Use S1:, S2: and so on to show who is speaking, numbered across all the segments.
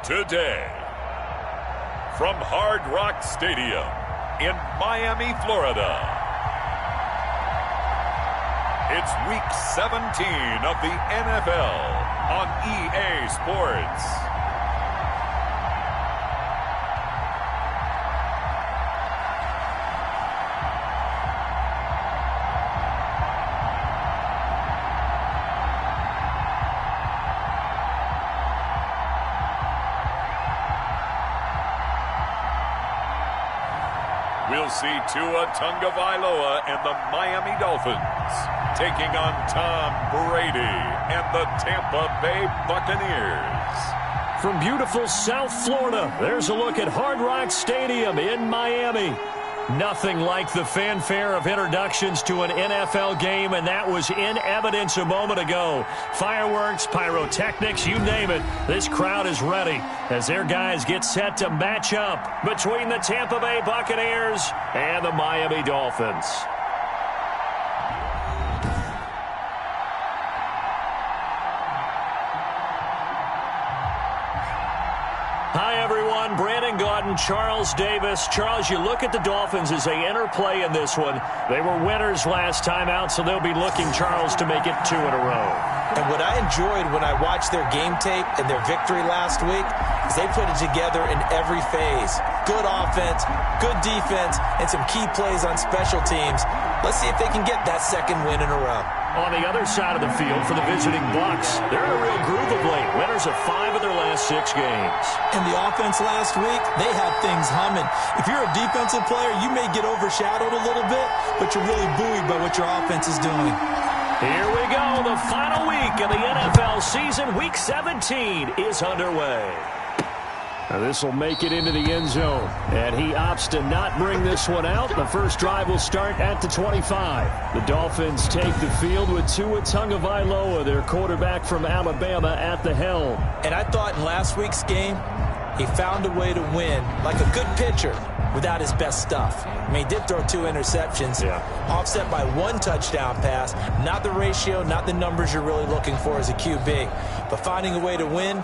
S1: Today, from Hard Rock Stadium in Miami, Florida, it's Week 17 of the NFL on EA Sports. We'll see Tua Tagovailoa and the Miami Dolphins taking on Tom Brady and the Tampa Bay Buccaneers.
S2: From beautiful South Florida, there's a look at Hard Rock Stadium in Miami. Nothing like the fanfare of introductions to an NFL game, and that was in evidence a moment ago. Fireworks, pyrotechnics, you name it. This crowd is ready as their guys get set to match up between the Tampa Bay Buccaneers and the Miami Dolphins. Hi, everyone. Brandon Gaudin, Charles Davis. Charles, you look at the Dolphins as they enter play in this one. They were winners last time out, so they'll be looking, Charles, to make it 2 in a row.
S3: And what I enjoyed when I watched their game tape and their victory last week is they put it together in every phase. Good offense, good defense, and some key plays on special teams. Let's see if they can get that second win in a row.
S2: On the other side of the field for the visiting Bucs, they're in a real groove of late. Winners of 5 of their last 6 games.
S3: And the offense last week, they had things humming. If you're a defensive player, you may get overshadowed a little bit, but you're really buoyed by what your offense is doing.
S2: Here we go. The final week of the NFL season. Week 17 is underway. Now this will make it into the end zone, and he opts to not bring this one out. The first drive will start at the 25. The Dolphins take the field with Tua Tagovailoa, their quarterback from Alabama, at the helm.
S3: And I thought in last week's game, he found a way to win like a good pitcher without his best stuff. I mean, he did throw 2 interceptions, offset by 1 touchdown pass. Not the ratio, not the numbers you're really looking for as a QB, but finding a way to win.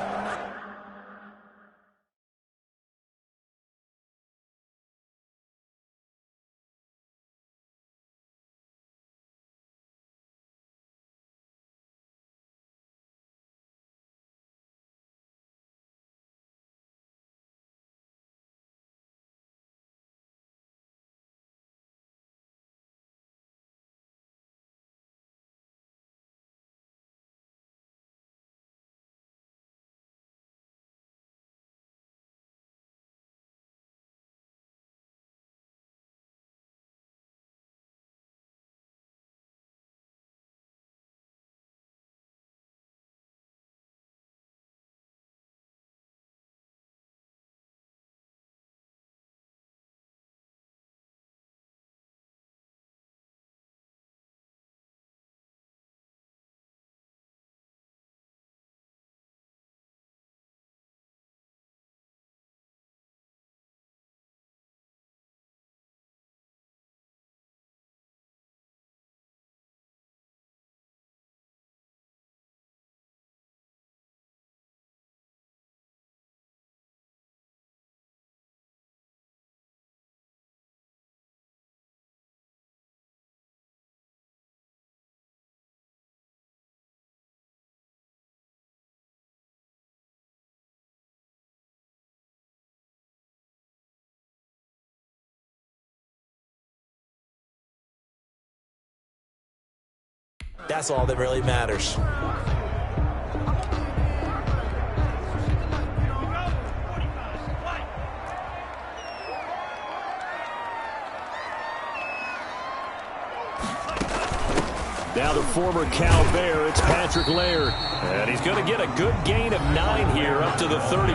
S3: That's all that really matters.
S2: Now the former Cal Bear, it's Patrick Laird. And he's going to get a good gain of 9 here up to the 34.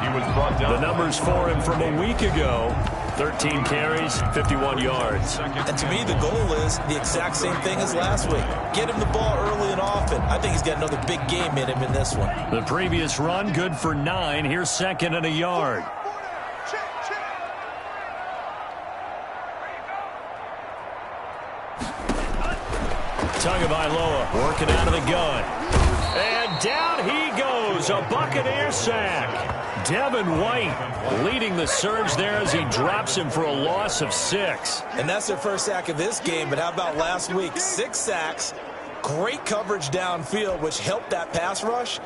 S1: He was brought down.
S2: The numbers for him from a week ago. 13 carries, 51 yards.
S3: And to me, the goal is the exact same thing as last week. Get him the ball early and often. I think he's got another big game in him in this one.
S2: The previous run, good for 9. Here's 2nd and a yard. Tagovailoa working out of the gun. And down he goes. goes, a Buccaneer sack. Devin White leading the surge there as he drops him for a loss of 6.
S3: And that's their first sack of this game, but how about last week? 6 sacks, great coverage downfield, which helped that pass rush.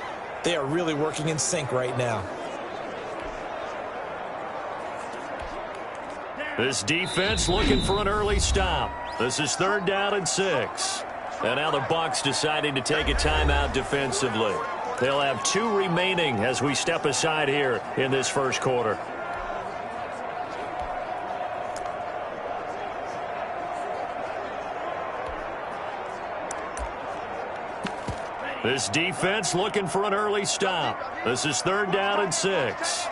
S3: They are really working in sync right now.
S2: This defense looking for an early stop. This is 3rd down and 6. And now the Bucs deciding to take a timeout defensively. They'll have 2 remaining as we step aside here in this first quarter. This defense looking for an early stop. This is 3rd down and 6.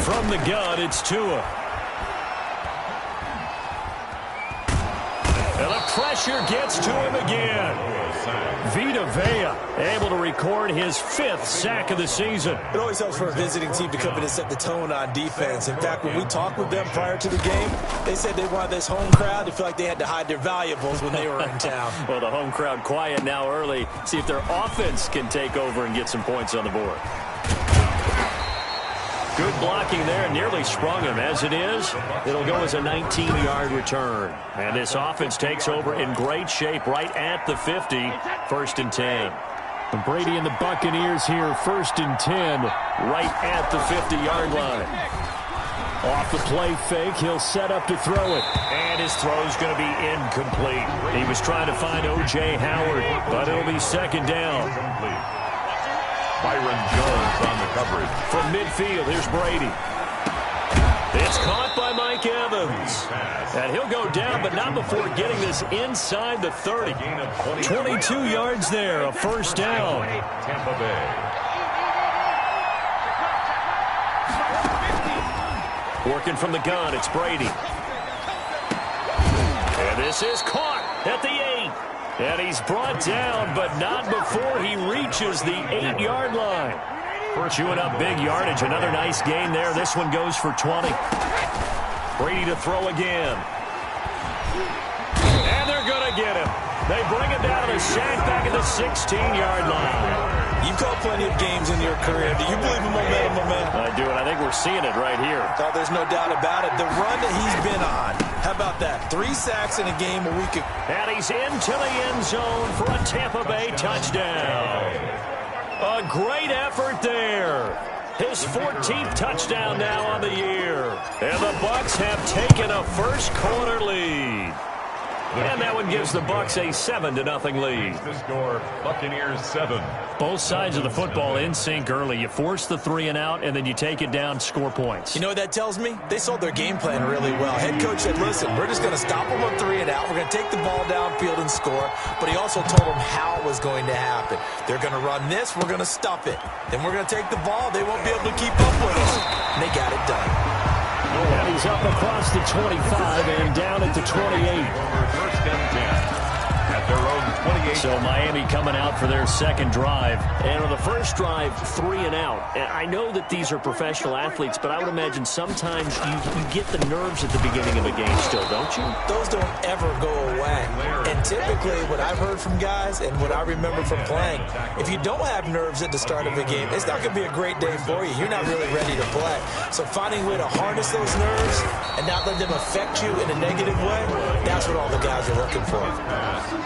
S2: From the gun, it's Tua. And the pressure gets to him again. Vita Vea able to record his 5th sack of the season.
S3: It always helps for a visiting team to come in and set the tone on defense. In fact, when we talked with them prior to the game, they said they wanted this home crowd to feel like they had to hide their valuables when they were in town.
S2: Well, the home crowd quiet now early. See if their offense can take over and get some points on the board. Good blocking there, nearly sprung him. As it is, it'll go as a 19-yard return. And this offense takes over in great shape right at the 50, 1st and 10. And Brady and the Buccaneers here, 1st and 10, right at the 50-yard line. Off the play fake, he'll set up to throw it. And his throw's going to be incomplete. He was trying to find O.J. Howard, but it'll be 2nd down.
S1: Byron Jones on the coverage.
S2: From midfield, here's Brady. It's caught by Mike Evans. And he'll go down, but not before getting this inside the 30. 22 yards there, a 1st down.
S1: Tampa Bay.
S2: Working from the gun, it's Brady. And this is caught at the 8. And he's brought down, but not before he reaches the 8-yard line. Chewing up big yardage. Another nice gain there. This one goes for 20. Brady to throw again. And they're going to get him. They bring him down to a sack back at the 16-yard line.
S3: You've called plenty of games in your career. Do you believe in momentum, man?
S2: I do, and I think we're seeing it right here.
S3: Oh, there's no doubt about it. The run that he's been on. How about that? 3 sacks in a game a week ago.
S2: And he's into the end zone for a Tampa Bay touchdown. A great effort there. His 14th touchdown now on the year. And the Bucs have taken a first quarter lead. And that one gives the Bucs a 7-0 lead.
S1: The score, Buccaneers 7.
S2: Both sides of the football in sync early. You force the 3 and out, and then you take it down, score points.
S3: You know what that tells me? They sold their game plan really well. Head coach said, listen, we're just going to stop them on 3 and out. We're going to take the ball downfield and score. But he also told them how it was going to happen. They're going to run this. We're going to stop it. Then we're going to take the ball. They won't be able to keep up with us. And they got it done.
S2: And he's up across the 25 and down at the 28.
S1: First and 10. At their own 28.
S2: So Miami coming out for their second drive. And on the first drive, 3 and out. And I know that these are professional athletes, but I would imagine sometimes you get the nerves at the beginning of a game still, don't you?
S3: Those don't ever go away. And typically what I've heard from guys and what I remember from playing, if you don't have nerves at the start of a game, it's not going to be a great day for you. You're not really ready to play. So finding a way to harness those nerves and not let them affect you in a negative way, that's what all the guys are looking for.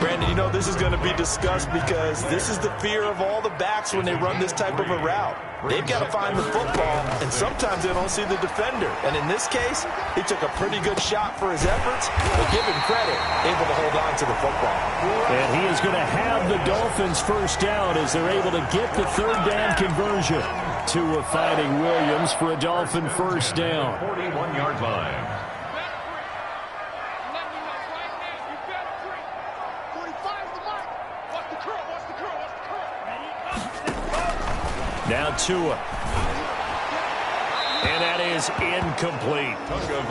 S3: Brandon, you know, this is going to be discussed because this is the fear of all the backs when they run this type of a route. They've got to find the football, and sometimes they don't see the defender. And in this case, he took a pretty good shot for his efforts, but give him credit, able to hold on to the football.
S2: And he is going to have the Dolphins first down as they're able to get the 3rd down conversion. Tua finding Williams for a Dolphin first down.
S1: 41-yard line.
S2: Now Tua. And that is incomplete.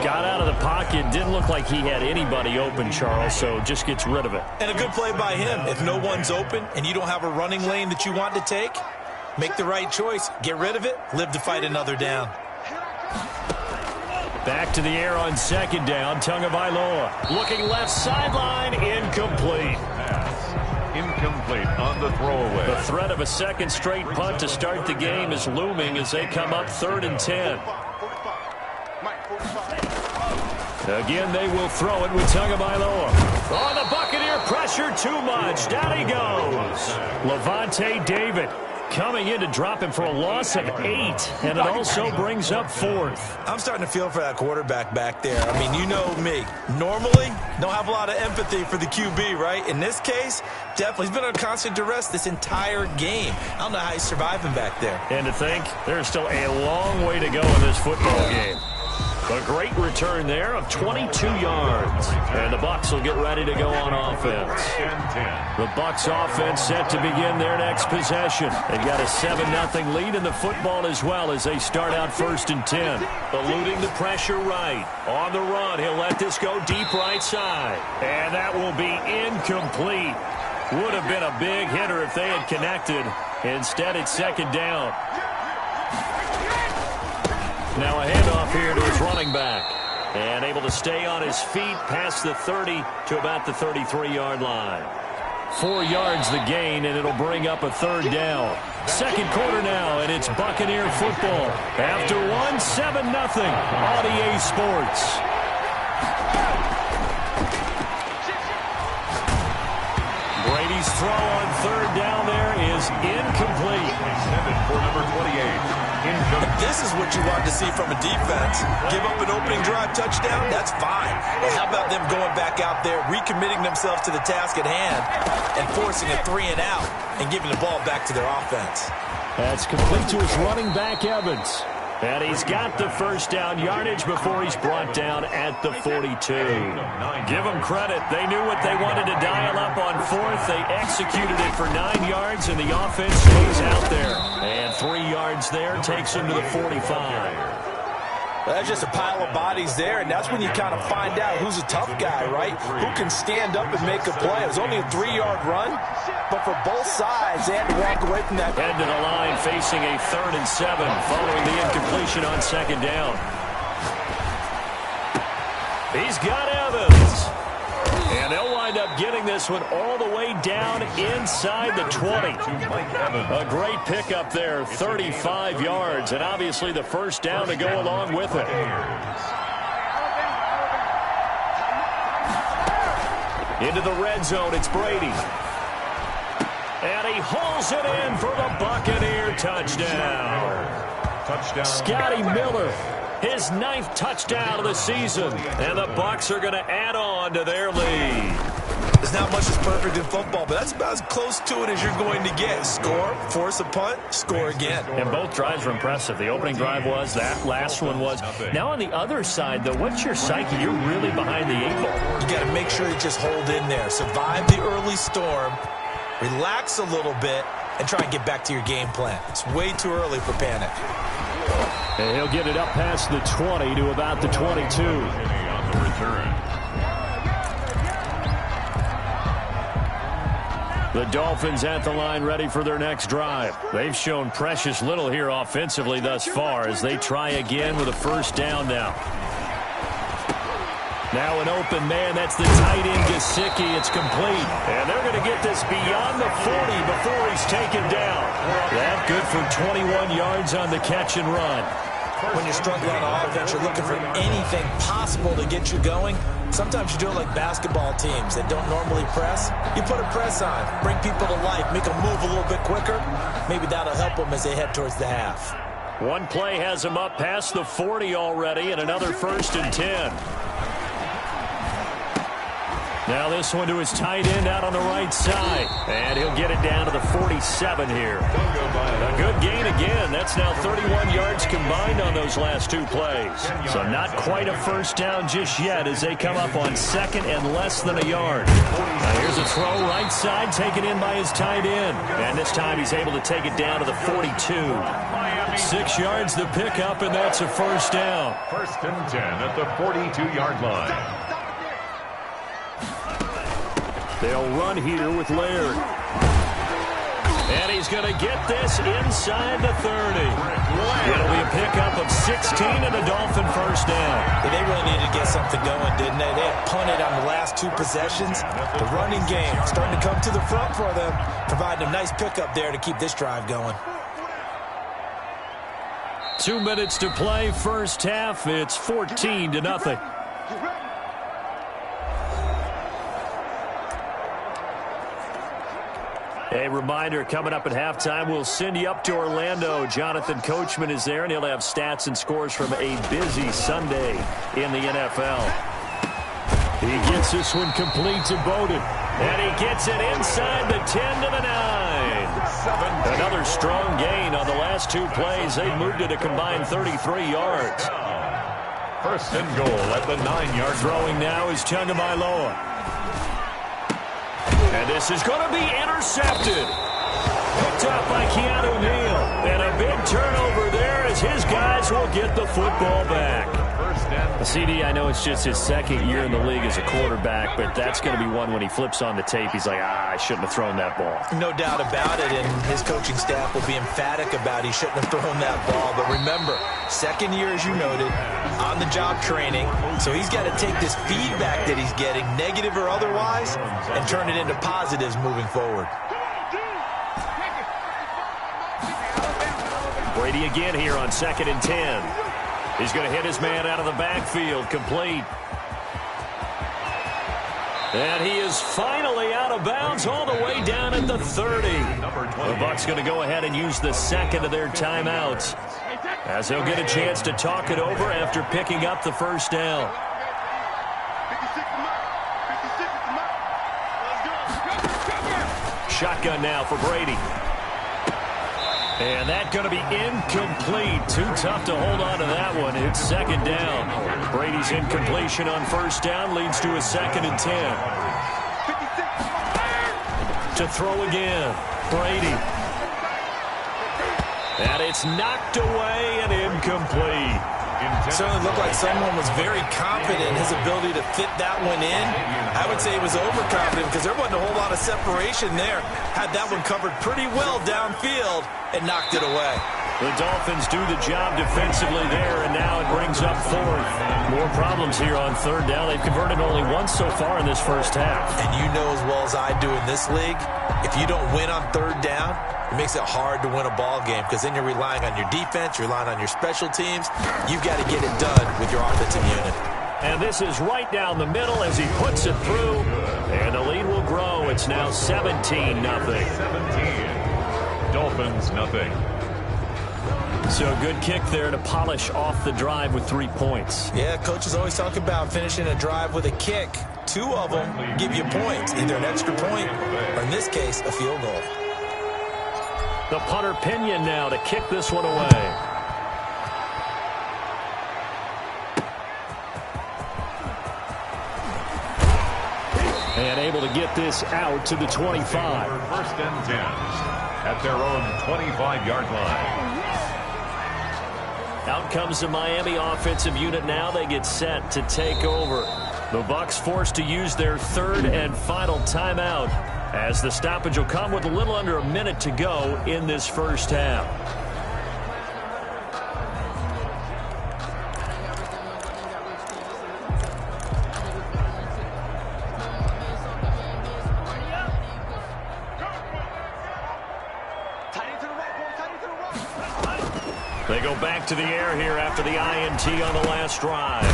S2: Got out of the pocket. Didn't look like he had anybody open, Charles, so just gets rid of it.
S3: And a good play by him. If no one's open and you don't have a running lane that you want to take, make the right choice. Get rid of it. Live to fight another down.
S2: Back to the air on 2nd down. Tagovailoa looking left sideline. Incomplete.
S1: incomplete on the throwaway.
S2: The threat of a second straight punt to start the game is looming as they come up 3rd and 10. Again, they will throw it with Tagovailoa. Oh, the Buccaneer pressure too much. Down he goes. Levante David coming in to drop him for a loss of 8, and it also brings up 4th.
S3: I'm starting to feel for that quarterback back there. I mean, you know me. Normally, don't have a lot of empathy for the QB, right? In this case, definitely. He's been on constant duress this entire game. I don't know how he's surviving back there.
S2: And to think, there's still a long way to go in this football game. A great return there of 22 yards. And the Bucs will get ready to go on offense. The Bucs offense set to begin their next possession. They've got a 7-0 lead in the football as well as they start out 1st and 10. Eluding the pressure right. On the run, he'll let this go deep right side. And that will be incomplete. Would have been a big hitter if they had connected. Instead, it's 2nd down. Now a handoff here to his running back. And able to stay on his feet past the 30 to about the 33-yard line. 4 yards the gain, and it'll bring up a 3rd down. 2nd quarter now, and it's Buccaneer football. After 1, 7-0 on EA Sports. Brady's throw on 3rd down there is incomplete.
S1: Intended for number 28.
S3: This is what you want to see from a defense. Give up an opening drive touchdown, that's fine. But how about them going back out there, recommitting themselves to the task at hand, and forcing a 3-and-out and giving the ball back to their offense?
S2: That's complete to his running back, Evans. And he's got the 1st down yardage before he's brought down at the 42. Give them credit. They knew what they wanted to dial up on 4th. They executed it for 9 yards, and the offense stays out there. And 3 yards there takes him to the 45.
S3: That's just a pile of bodies there, and that's when you kind of find out who's a tough guy, right? Who can stand up and make a play. It was only a 3-yard run, but for both sides, they had to walk away from that.
S2: Head to the line facing a 3rd and 7 following the incompletion on 2nd down. He's got Evans. And they'll wind up getting this one all the way down inside the 20. A great pickup there, 35 yards, and obviously the 1st down to go along with it. Into the red zone, it's Brady. And he hauls it in for the Buccaneer touchdown. Scotty Miller. His 9th touchdown of the season. And the Bucs are going to add on to their lead.
S3: There's not much that's perfect in football, but that's about as close to it as you're going to get. Score, force a punt, score again.
S2: And both drives were impressive. The opening drive was, that last one was. Now on the other side, though, what's your psyche? You're really behind the 8 ball.
S3: You got to make sure you just hold in there. Survive the early storm, relax a little bit, and try and get back to your game plan. It's way too early for panic.
S2: And he'll get it up past the 20 to about the 22.
S1: On the return.
S2: The Dolphins at the line ready for their next drive. They've shown precious little here offensively thus far as they try again with a 1st down now. Now an open man. That's the tight end, Gesicki. It's complete. And they're going to get this beyond the 40 before he's taken down. That good for 21 yards on the catch and run.
S3: When you're struggling on offense, you're looking for anything possible to get you going. Sometimes you do it like basketball teams that don't normally press. You put a press on, bring people to life, make them move a little bit quicker. Maybe that'll help them as they head towards the half.
S2: One play has him up past the 40 already, and another 1st and 10. Now this one to his tight end out on the right side. And he'll get it down to the 47 here. A good gain again. That's now 31 yards combined on those last 2 plays. So not quite a 1st down just yet as they come up on 2nd and less than a yard. Now here's a throw right side taken in by his tight end. And this time he's able to take it down to the 42. 6 yards the pickup, and that's a 1st down.
S1: 1st and 10 at the 42-yard line. They'll run here with Laird.
S2: And he's going to get this inside the 30. It'll be a pickup of 16 and a Dolphin first down.
S3: They really needed to get something going, didn't they? They had punted on the last 2 possessions. The running game starting to come to the front for them, providing a nice pickup there to keep this drive going.
S2: 2 minutes to play first half. It's 14-0. A reminder, coming up at halftime, we'll send you up to Orlando. Jonathan Coachman is there, and he'll have stats and scores from a busy Sunday in the NFL. He gets this one complete to Bowden. And he gets it inside the 10 to the 9. Another strong gain on the last 2 plays. They've moved it a combined 33 yards.
S1: First and goal at the 9-yard.
S2: Throwing now is Tagovailoa. And this is going to be intercepted. Picked up by Keanu Neal. And a big turnover there as his guys will get the football back. CD, I know it's just his 2nd year in the league as a quarterback, but that's going to be one when he flips on the tape. He's like, I shouldn't have thrown that ball.
S3: No doubt about it, and his coaching staff will be emphatic about he shouldn't have thrown that ball. But remember, 2nd year, as you noted, on-the-job training. So he's got to take this feedback that he's getting, negative or otherwise, and turn it into positives moving forward.
S2: Brady again here on 2nd and 10. He's going to hit his man out of the backfield, complete. And he is finally out of bounds all the way down at the 30. The Bucs going to go ahead and use the 2nd of their timeouts, as they'll get a chance to talk it over after picking up the first down. Shotgun now for Brady. And that's going to be incomplete. Too tough to hold on to that one. It's 2nd down. Brady's incompletion on first down leads to a 2nd and 10. To throw again. Brady. And it's knocked away and incomplete.
S3: It certainly looked like someone was very confident in his ability to fit that one in. I would say he was overconfident because there wasn't a whole lot of separation there. Had that one covered pretty well downfield and knocked it away.
S2: The Dolphins do the job defensively there, and now it brings up 4th. More problems here on 3rd down. They've converted only once so far in this first half.
S3: And you know as well as I do in this league, if you don't win on 3rd down, it makes it hard to win a ball game because then you're relying on your defense, you're relying on your special teams. You've got to get it done with your offensive unit.
S2: And this is right down the middle as he puts it through. And the lead will grow. It's now 17-0.
S1: 17. Dolphins, nothing.
S2: So a good kick there to polish off the drive with 3 points.
S3: Yeah, coaches always talk about finishing a drive with a kick. 2 of them give you points, either an extra point or, in this case, a field goal.
S2: The punter Pinion now to kick this one away. And able to get this out to the 25.
S1: First and 10 at their own 25-yard line.
S2: Out comes the Miami offensive unit now. They get set to take over. The Bucs forced to use their 3rd and final timeout, as the stoppage will come with a little under a minute to go in this first half. They go back to the air here after the INT on the last drive.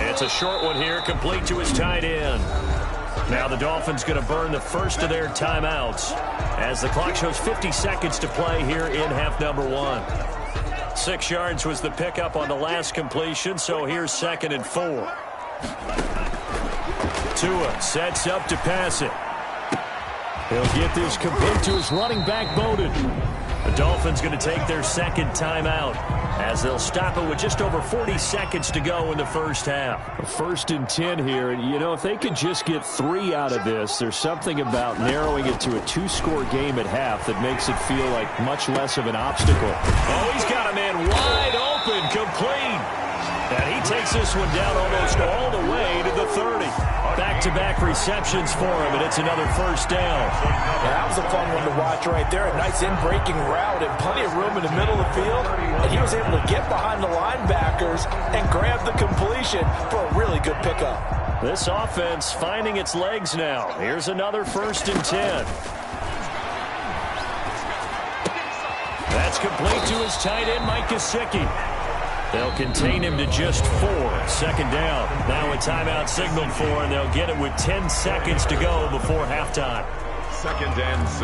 S2: It's a short one here, complete to his tight end. Now the Dolphins going to burn the first of their timeouts as the clock shows 50 seconds to play here in half number 1. 6 yards was the pickup on the last completion, so here's 2nd and 4. Tua sets up to pass it. He'll get this complete to his running back, Bowden. The Dolphins going to take their 2nd timeout as they'll stop it with just over 40 seconds to go in the first half. 1st and 10 here, and you know, if they could just get 3 out of this, there's something about narrowing it to a 2-score game at half that makes it feel like much less of an obstacle. Oh, he's got a man wide open, complete. And he takes this one down almost all the way to the 30. Back-to-back receptions for him, and it's another first down.
S3: Yeah, that was a fun one to watch right there. A nice in-breaking route and plenty of room in the middle of the field. And he was able to get behind the linebackers and grab the completion for a really good pickup.
S2: This offense finding its legs now. Here's another 1st and 10. That's complete to his tight end, Mike Gesicki. They'll contain him to just 4. 2nd down. Now a timeout signaled for, and they'll get it with 10 seconds to go before halftime.
S1: 2nd and 6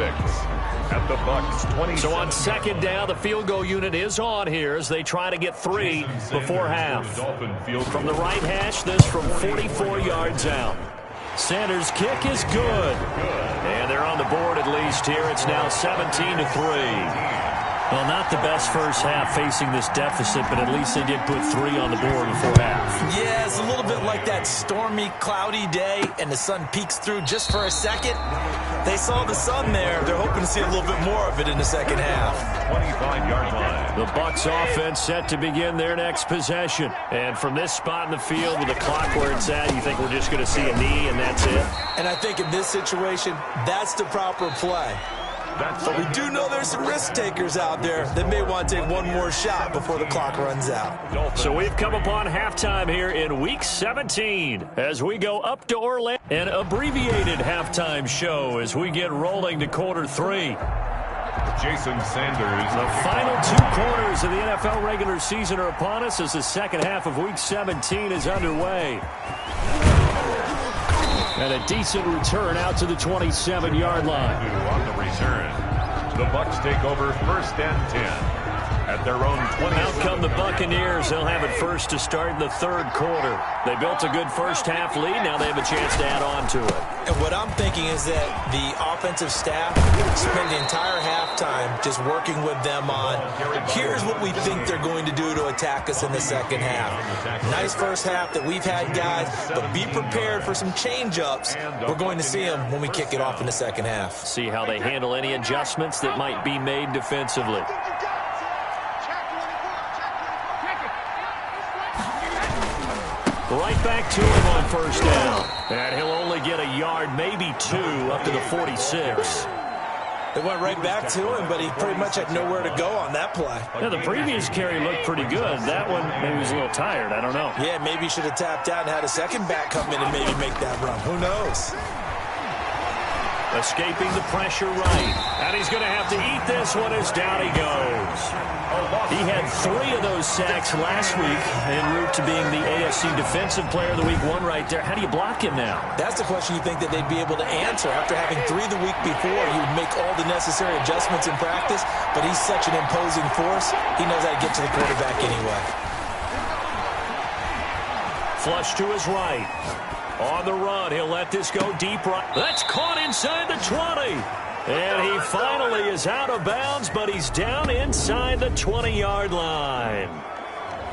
S1: at the Bucs 20.
S2: So on 2nd down, the field goal unit is on here as they try to get 3 before half. From the right hash, this from 44 yards out. Sanders' kick is good. And they're on the board at least here. It's now 17-3. Well, not the best first half facing this deficit, but at least they did put 3 on the board before half.
S3: Yeah, it's a little bit like that stormy, cloudy day, and the sun peeks through just for a second. They saw the sun there. They're hoping to see a little bit more of it in the second half.
S1: 25-yard line.
S2: The Bucs offense set to begin their next possession. And from this spot in the field with the clock where it's at, you think we're just going to see a knee and that's it?
S3: And I think in this situation, that's the proper play. But we do know there's some risk takers out there that may want to take one more shot before the clock runs out.
S2: So we've come upon halftime here in Week 17 as we go up to Orlando. An abbreviated halftime show as we get rolling to quarter 3.
S1: Jason Sanders.
S2: The final 2 quarters of the NFL regular season are upon us as the second half of Week 17 is underway. And a decent return out to the 27-yard line.
S1: On the return, the Bucs take over 1st and 10 at their own 20.
S2: Out come the Buccaneers. They'll have it first to start in the 3rd quarter. They built a good first half lead. Now they have a chance to add on to it.
S3: And what I'm thinking is that the offensive staff spend the entire halftime just working with them on, here's what we think they're going to do to attack us in the second half. Nice first half that we've had, guys, but be prepared for some change-ups. We're going to see them when we kick it off in the second half.
S2: See how they handle any adjustments that might be made defensively. Right back to him on 1st down. And he'll only get a yard, maybe 2, up to the 46.
S3: They went right back to him, but he pretty much had nowhere to go on that play.
S2: Yeah, the previous carry looked pretty good. That one, maybe he was a little tired. I don't know.
S3: Yeah, maybe he should have tapped out and had a second back come in and maybe make that run. Who knows?
S2: Escaping the pressure right. And he's going to have to eat this one as down he goes. He had 3 of those sacks last week en route to being the AFC Defensive Player of the Week 1 right there. How do you block him now?
S3: That's the question you think that they'd be able to answer. After having 3 the week before, you would make all the necessary adjustments in practice, but he's such an imposing force, he knows how to get to the quarterback anyway.
S2: Flush to his right. On the run, he'll let this go deep right. That's caught inside the 20. And he finally is out of bounds, but he's down inside the 20-yard line.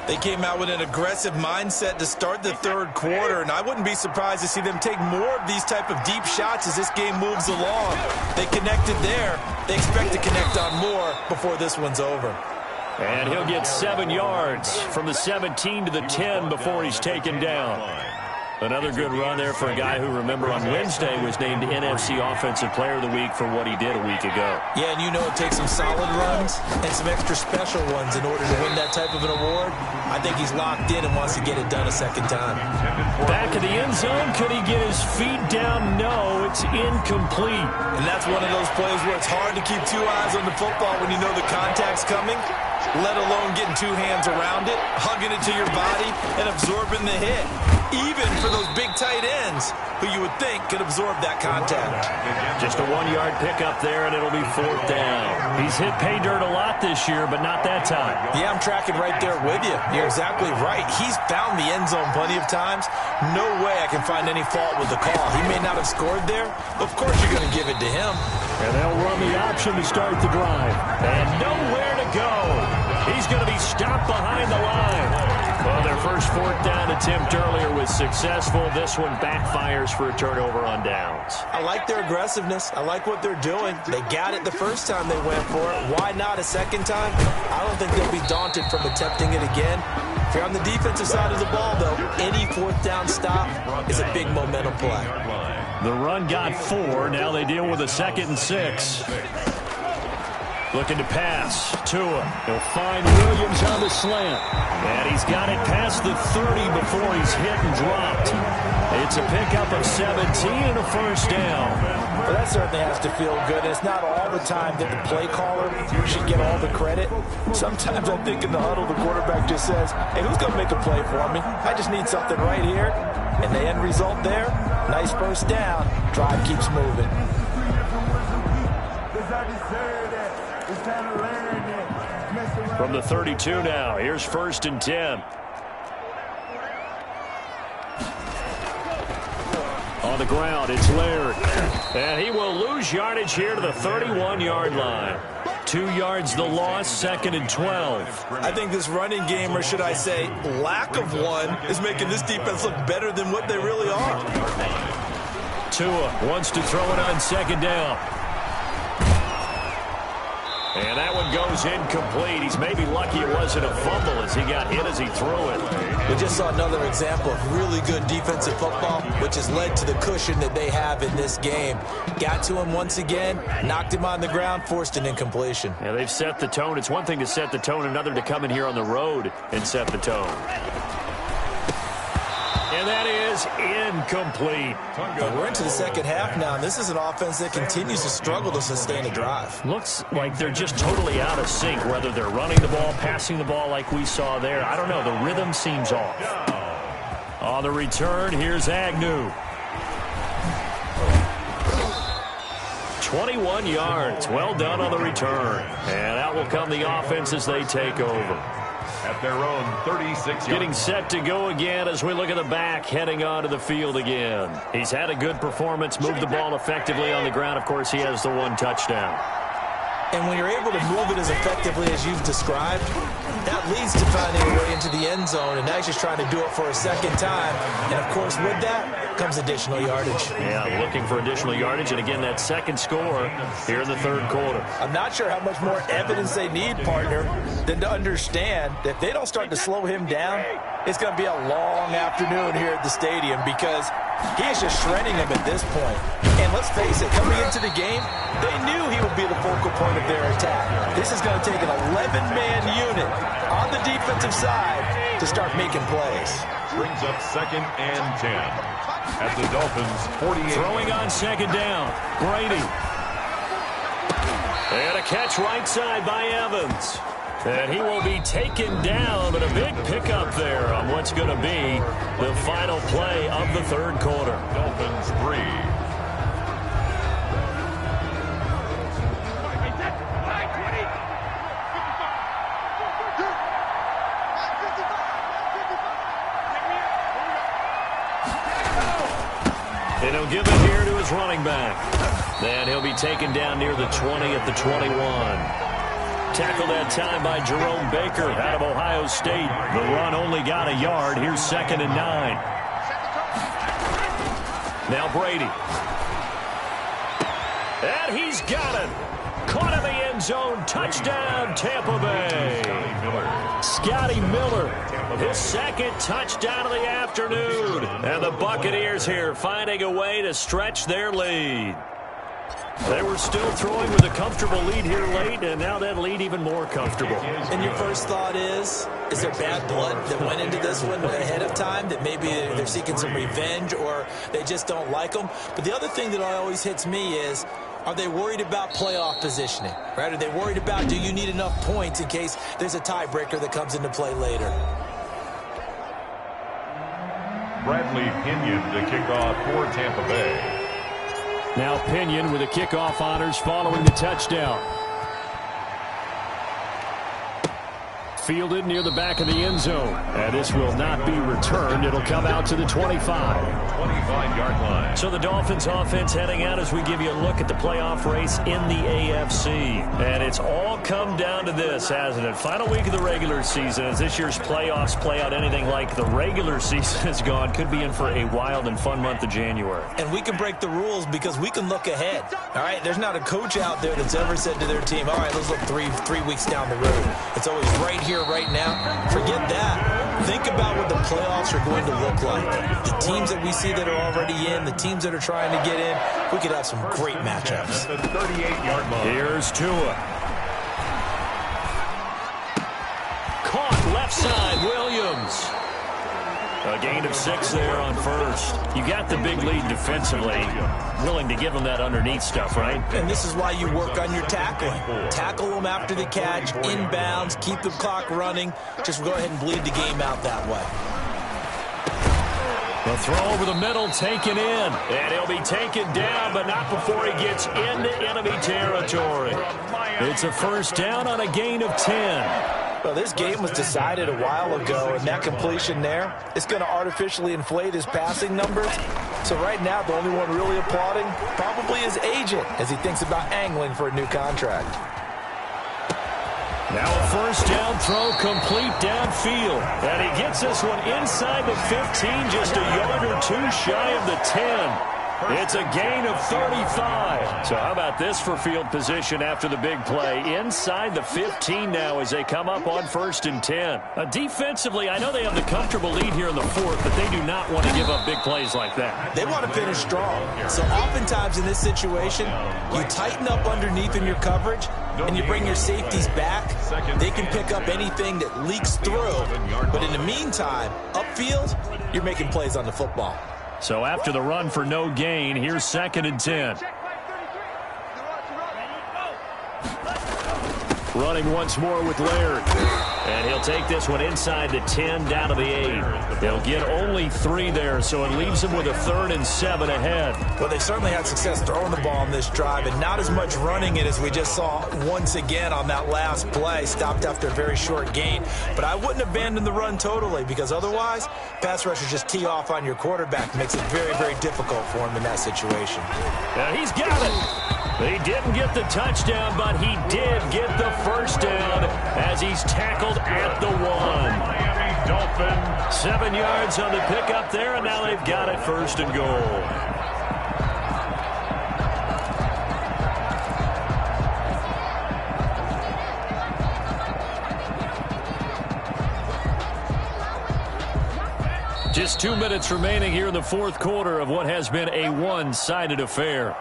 S3: They came out with an aggressive mindset to start the 3rd quarter, and I wouldn't be surprised to see them take more of these type of deep shots as this game moves along. They connected there. They expect to connect on more before this one's over.
S2: And he'll get 7 yards from the 17 to the 10 before he's taken down. Another good run there for a guy who, remember, on Wednesday was named NFC Offensive Player of the Week for what he did a week ago.
S3: Yeah, and you know it takes some solid runs and some extra special ones in order to win that type of an award. I think he's locked in and wants to get it done a second time.
S2: Back of the end zone. Could he get his feet down? No, it's incomplete.
S3: And that's one of those plays where it's hard to keep 2 eyes on the football when you know the contact's coming, let alone getting 2 hands around it, hugging it to your body, and absorbing the hit. Even for those big tight ends who you would think could absorb that contact.
S2: Just a 1-yard pickup there, and it'll be 4th down. He's hit pay dirt a lot this year, but not that time.
S3: Yeah, I'm tracking right there with you. You're exactly right. He's found the end zone plenty of times. No way I can find any fault with the call. He may not have scored there. Of course you're going to give it to him.
S2: And they'll run the option to start the drive. And nowhere to go. He's going to be stopped behind the line. Well, their first 4th down attempt earlier was successful. This one backfires for a turnover on downs.
S3: I like their aggressiveness. I like what they're doing. They got it the first time they went for it. Why not a second time? I don't think they'll be daunted from attempting it again. you're on the defensive side of the ball, though, any fourth down stop is a big momentum play.
S2: The run got 4. Now they deal with a 2nd and 6. Looking to pass. Tua. He'll find Williams on the slant. And he's got it past the 30 before he's hit and dropped. It's a pickup of 17 and a first down.
S3: Well, that certainly has to feel good. It's not all the time that the play caller should get all the credit. Sometimes I think in the huddle, the quarterback just says, hey, who's going to make a play for me? I just need something right here. And the end result there, nice first down. Drive keeps moving.
S2: From the 32 now, here's 1st and 10. On the ground, it's Laird. And he will lose yardage here to the 31-yard line. 2 yards the loss, 2nd and 12.
S3: I think this running game, or should I say lack of one, is making this defense look better than what they really are.
S2: Tua wants to throw it on 2nd down. And that one goes incomplete. He's maybe lucky it wasn't a fumble as he got hit as he threw it.
S3: We just saw another example of really good defensive football, which has led to the cushion that they have in this game. Got to him once again, knocked him on the ground, forced an incompletion.
S2: Yeah, they've set the tone. It's one thing to set the tone, another to come in here on the road and set the tone. And that is incomplete.
S3: We're into the second half now, and this is an offense that continues to struggle to sustain a drive.
S2: Looks like they're just totally out of sync, whether they're running the ball, passing the ball like we saw there. I don't know. The rhythm seems off. On the return, here's Agnew. 21 yards. Well done on the return. And out will come the offense as they take over.
S1: At their own 36.
S2: Getting set to go again as we look at the back, heading onto the field again. He's had a good performance, moved the ball effectively on the ground. Of course, he has the 1 touchdown.
S3: And when you're able to move it as effectively as you've described, that leads to finding a way into the end zone, and now he's just trying to do it for a second time. And, of course, with that comes additional yardage.
S2: Yeah, looking for additional yardage, and again, that second score here in the 3rd quarter.
S3: I'm not sure how much more evidence they need, partner, than to understand that if they don't start to slow him down, it's going to be a long afternoon here at the stadium because he is just shredding them at this point. And let's face it, coming into the game, they knew he would be the focal point of their attack. This is going to take an 11-man unit on the defensive side to start making plays.
S1: Brings up 2nd and 10 at the Dolphins' 48.
S2: Throwing on 2nd down, Brady. And a catch right side by Evans. And he will be taken down, but a big pickup there on what's going to be the final play of the 3rd quarter.
S1: Dolphins 3.
S2: And he'll give it here to his running back. Then he'll be taken down near the 20 at the 21. Tackled that time by Jerome Baker out of Ohio State. The run only got a yard. Here's 2nd and 9. Now Brady. And he's got it. Caught in the end zone. Touchdown, Tampa Bay. Scotty Miller. His 2nd touchdown of the afternoon. And the Buccaneers here finding a way to stretch their lead. They were still throwing with a comfortable lead here late, and now that lead even more comfortable.
S3: And your first thought is there bad blood that went into this one ahead of time, that maybe they're seeking some revenge or they just don't like them? But the other thing that always hits me is, are they worried about playoff positioning? Right? Are they worried about, do you need enough points in case there's a tiebreaker that comes into play later?
S1: Bradley Pinion to kick off for Tampa Bay.
S2: Now Pinion with the kickoff honors following the touchdown. Fielded near the back of the end zone. And this will not be returned. It'll come out to the 25.
S1: 25-yard line.
S2: So the Dolphins offense heading out as we give you a look at the playoff race in the AFC. And it's all come down to this, hasn't it? Final week of the regular season. As this year's playoffs play out anything like the regular season has gone, could be in for a wild and fun month of January.
S3: And we can break the rules because we can look ahead. All right, there's not a coach out there that's ever said to their team, all right, let's look three weeks down the road. It's always right here, right now. Forget that. Think about what the playoffs are going to look like. The teams that we see that are already in, the teams that are trying to get in, we could have some great matchups.
S2: Here's Tua. Caught left side, Williams. A gain of 6 there on first. You got the big lead defensively. Willing to give them that underneath stuff, right?
S3: And this is why you work on your tackling. Tackle them after the catch, inbounds, keep the clock running. Just go ahead and bleed the game out that way.
S2: The throw over the middle, taken in. And he'll be taken down, but not before he gets into enemy territory. It's a first down on a gain of 10.
S3: Well, this game was decided a while ago, and that completion there is going to artificially inflate his passing numbers. So right now, the only one really applauding probably his agent as he thinks about angling for a new contract.
S2: Now a first down throw complete downfield. And he gets this one inside the 15, just a yard or two shy of the 10. It's a gain of 35. So how about this for field position after the big play? Inside the 15 now as they come up on 1st and 10. Defensively, I know they have the comfortable lead here in the 4th, but they do not want to give up big plays like that.
S3: They want to finish strong. So oftentimes in this situation, you tighten up underneath in your coverage, and you bring your safeties back. They can pick up anything that leaks through. But in the meantime, upfield, you're making plays on the football.
S2: So after the run for no gain, here's 2nd and 10. Running once more with Laird. And he'll take this one inside the 10 down to the 8. They'll get only 3 there, so it leaves them with a 3rd and 7 ahead.
S3: Well, they certainly had success throwing the ball on this drive and not as much running it as we just saw once again on that last play. Stopped after a very short gain. But I wouldn't abandon the run totally because otherwise, pass rushers just tee off on your quarterback. Makes it very, very difficult for him in that situation.
S2: And he's got it. He didn't get the touchdown, but he did get the first down as he's tackled at the 1.
S1: Miami Dolphins.
S2: 7 yards on the pickup there, and now they've got it 1st and goal. Just 2 minutes remaining here in the 4th quarter of what has been a one-sided affair.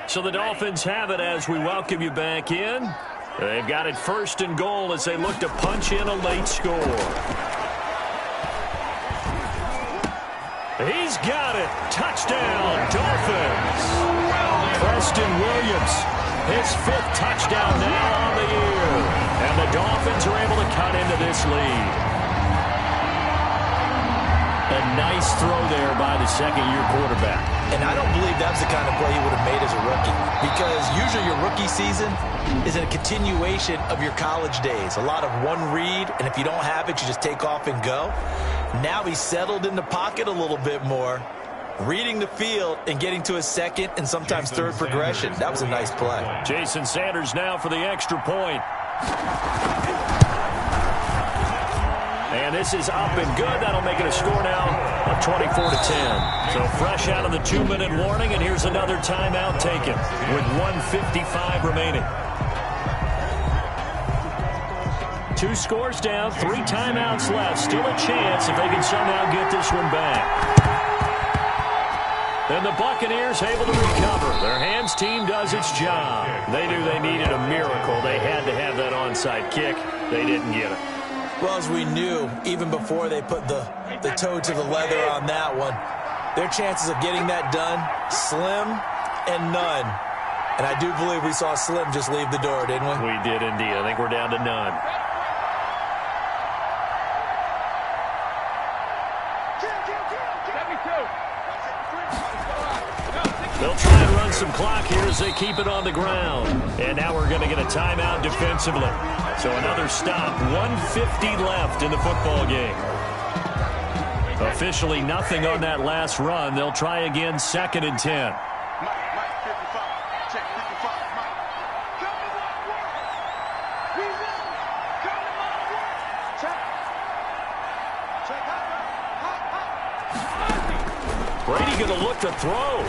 S2: So the Dolphins have it as we welcome you back in. They've got it 1st and goal as they look to punch in a late score. He's got it. Touchdown, Dolphins. Preston Williams, his 5th touchdown now on the year. And the Dolphins are able to cut into this lead. A nice throw there by the second-year quarterback.
S3: And I don't believe that's the kind of play he would have made as a rookie. Because usually your rookie season is a continuation of your college days. A lot of one read, and if you don't have it, you just take off and go. Now he's settled in the pocket a little bit more, reading the field and getting to his 2nd and sometimes 3rd progression. That was a nice play.
S2: Jason Sanders now for the extra point. And this is up and good. That'll make it a score now of 24-10. So fresh out of the 2-minute warning, and here's another timeout taken with 1:55 remaining. 2 scores down, 3 timeouts left. Still a chance if they can somehow get this one back. Then the Buccaneers able to recover. Their hands team does its job. They knew they needed a miracle. They had to have that onside kick. They didn't get it.
S3: Well, as we knew, even before they put the toe to the leather on that one, their chances of getting that done, slim and none. And I do believe we saw Slim just leave the door, didn't we?
S2: We did indeed. I think we're down to none. They'll try and run some clock here as they keep it on the ground. And now we're going to get a timeout defensively. So another stop. 1:50 left in the football game. Officially nothing on that last run. They'll try again 2nd and 10. Brady going to look to throw.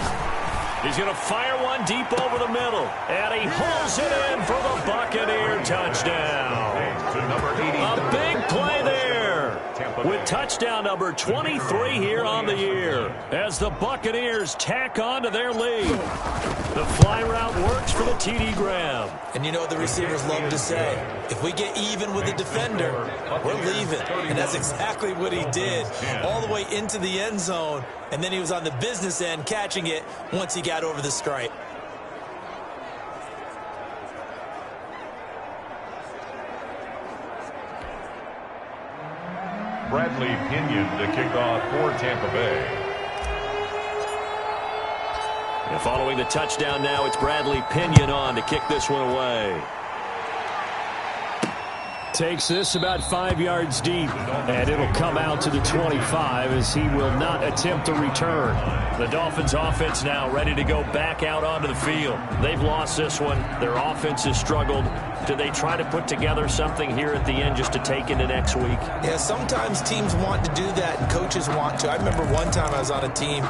S2: He's going to fire one deep over the middle. And he hauls it in for the Buccaneer touchdown. A big play there with touchdown number 23 here on the year as the Buccaneers tack on to their lead. The fly route works for the TD grab.
S3: And you know what the receivers love to say? If we get even with the defender, we're leaving. And that's exactly what he did, all the way into the end zone. And then he was on the business end catching it once he got over the stripe.
S1: Bradley Pinion to kick off for Tampa Bay.
S2: And following the touchdown now, it's Bradley Pinion on to kick this one away. Takes this about 5 yards deep, and it'll come out to the 25 as he will not attempt a return. The Dolphins offense now ready to go back out onto the field. They've lost this one. Their offense has struggled. Do they try to put together something here at the end just to take into next week?
S3: Yeah, sometimes teams want to do that and coaches want to. I remember one time I was on a team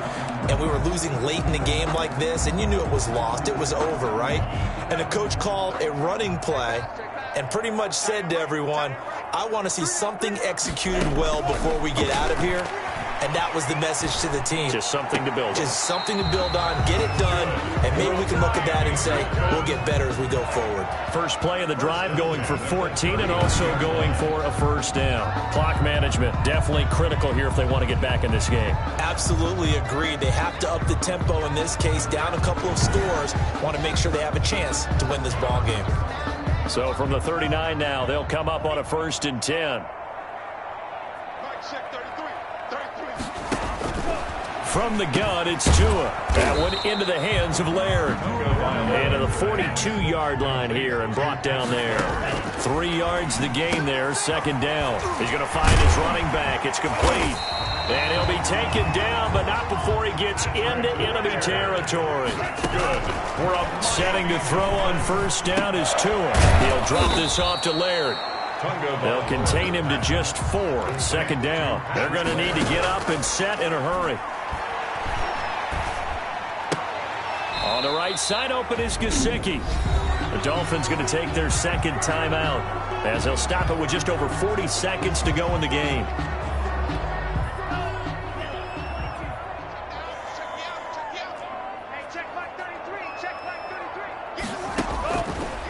S3: and we were losing late in the game like this, and you knew it was lost. It was over, right? And the coach called a running play and pretty much said to everyone, I want to see something executed well before we get out of here. And that was the message to the team.
S2: Just something to build on.
S3: Just something to build on, get it done, and maybe we can look at that and say, we'll get better as we go forward.
S2: First play of the drive going for 14 and also going for a first down. Clock management definitely critical here if they want to get back in this game.
S3: Absolutely agreed. They have to up the tempo in this case, down a couple of scores. Want to make sure they have a chance to win this ball game.
S2: So from the 39 now, they'll come up on a 1st and 10. From the gun, it's Tua. That one into the hands of Laird. Into the 42-yard line here and brought down there. 3 yards the gain there, 2nd down. He's going to find his running back. It's complete. And he'll be taken down, but not before he gets into enemy territory. Good. We're up. Setting to throw on 1st down is Tua. He'll drop this off to Laird. They'll contain him to just 4. 2nd down. They're going to need to get up and set in a hurry. On the right side open is Gesicki. The Dolphins going to take their 2nd timeout as they'll stop it with just over 40 seconds to go in the game.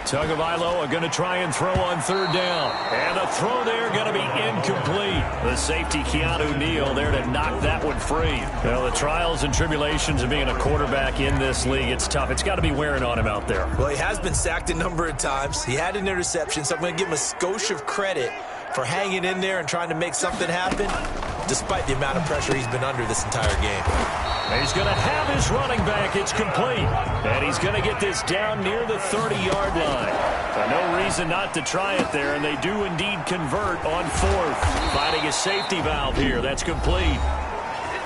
S2: Tagovailoa going to try and throw on 3rd down. And the throw there going to be incomplete. The safety, Keanu Neal, there to knock that one free. Well, the trials and tribulations of being a quarterback in this league, it's tough. It's got to be wearing on him out there.
S3: Well, he has been sacked a number of times. He had an interception, so I'm going to give him a skosh of credit for hanging in there and trying to make something happen, despite the amount of pressure he's been under this entire game.
S2: He's going to have his running back. It's complete. And he's going to get this down near the 30-yard line. No reason not to try it there, and they do indeed convert on 4th. Finding a safety valve here. That's complete.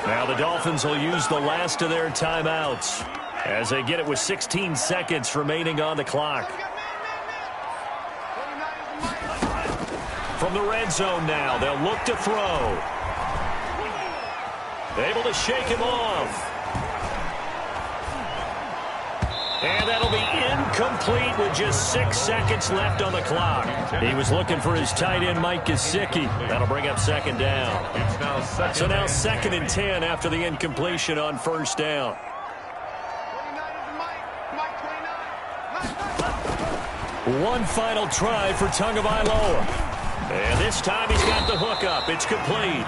S2: Now the Dolphins will use the last of their timeouts as they get it with 16 seconds remaining on the clock. From the red zone now, they'll look to throw. Able to shake him off. And that'll be incomplete with just 6 seconds left on the clock. He was looking for his tight end, Mike Gesicki. That'll bring up 2nd down. So now 2nd and 10 after the incompletion on 1st down. One final try for Tagovailoa. And this time he's got the hook up. It's complete.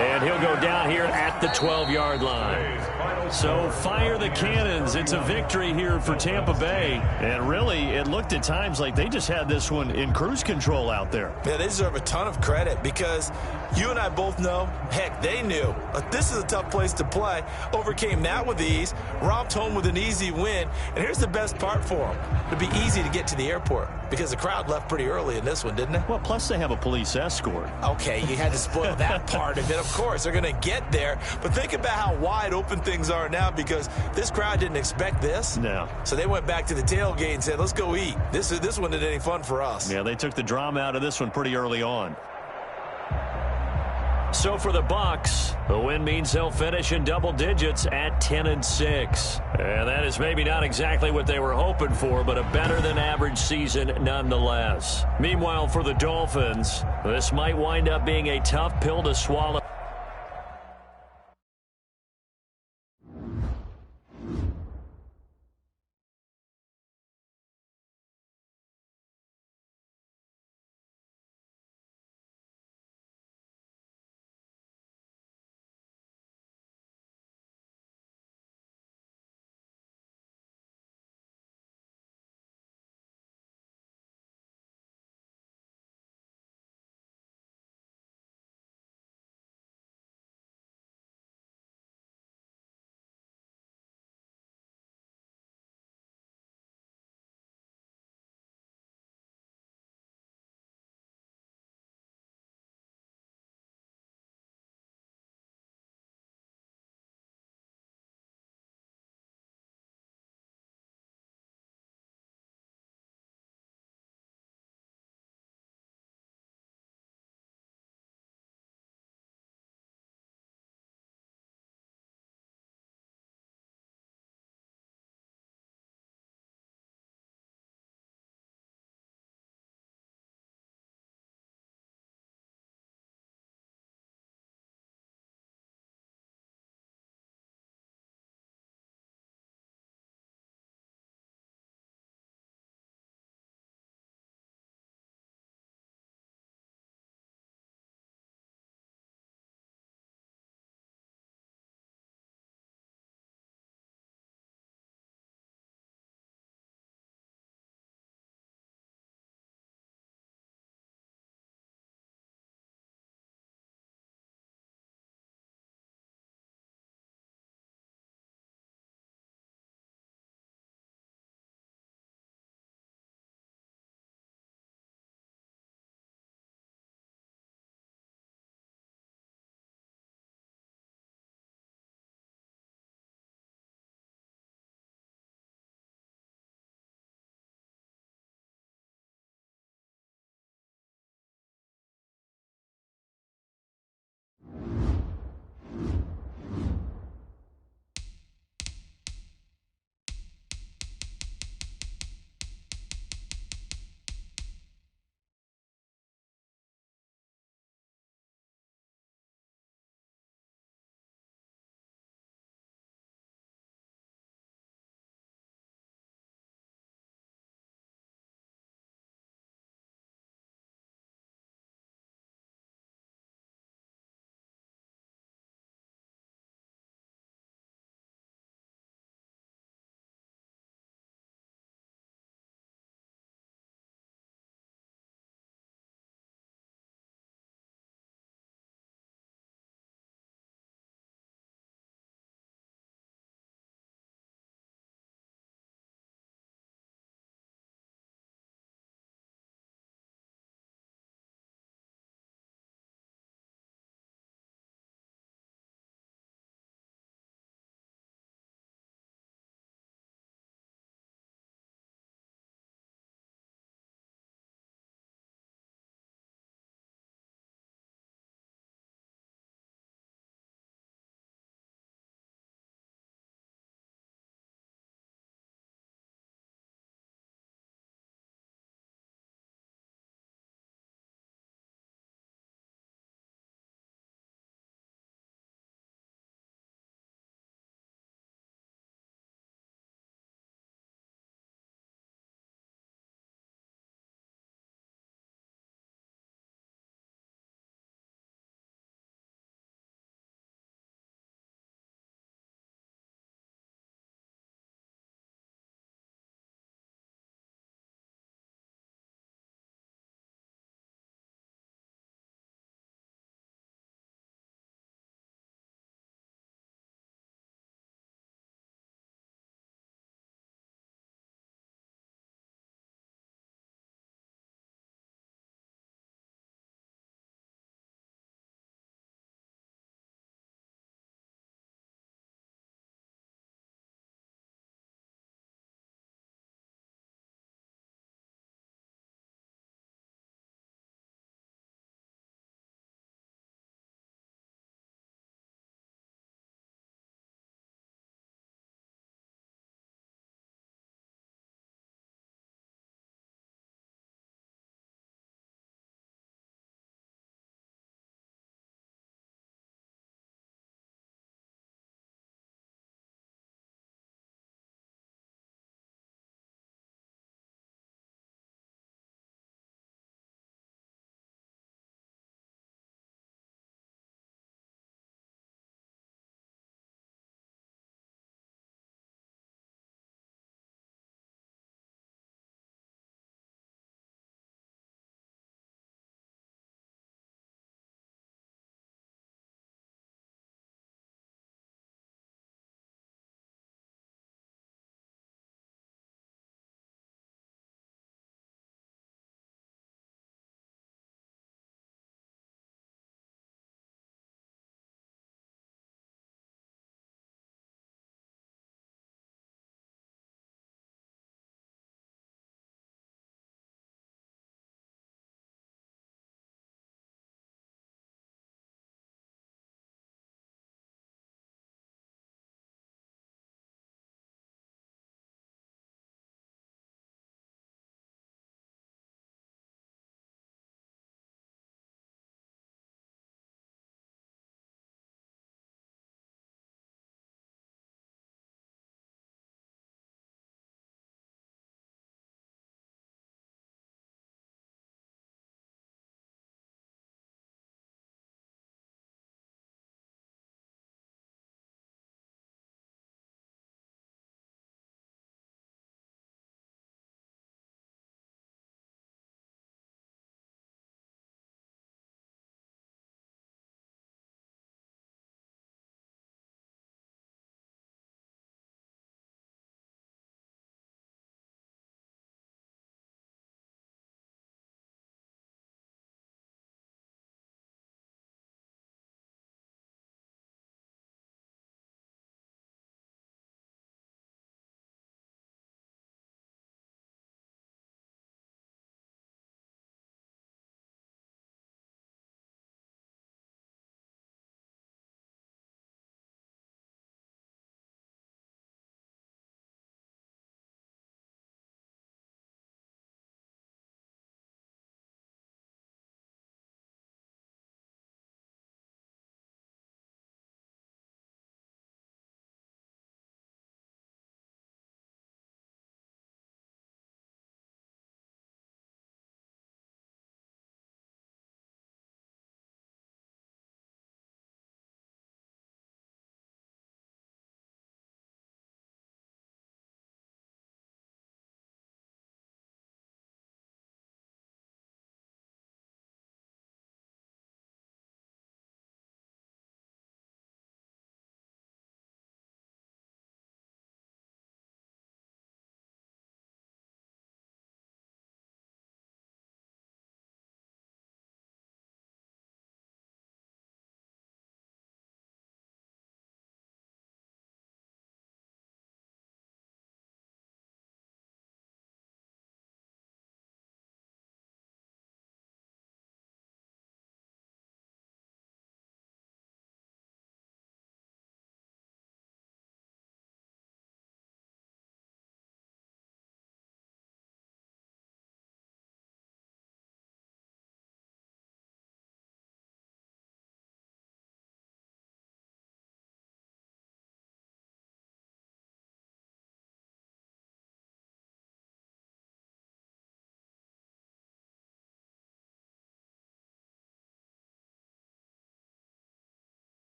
S2: And he'll go down here at the 12-yard line. So fire the cannons. It's a victory here for Tampa Bay. And really, it looked at times like they just had this one in cruise control out there.
S3: Yeah, they deserve a ton of credit because you and I both know, heck, they knew. This is a tough place to play. Overcame that with ease. Romped home with an easy win. And here's the best part for them. It'd be easy to get to the airport because the crowd left pretty early in this one, didn't it?
S2: Well, plus they have a police escort.
S3: Okay, you had to spoil that part of it. Of course, they're going to get there. But think about how wide open things are now because this crowd didn't expect this.
S2: No.
S3: So they went back to the tailgate and said, let's go eat. This one isn't any fun for us.
S2: Yeah, they took the drama out of this one pretty early on. So for the Bucs, the win means they'll finish in double digits at 10-6. And that is maybe not exactly what they were hoping for, but a better-than-average season nonetheless. Meanwhile, for the Dolphins, this might wind up being a tough pill to swallow.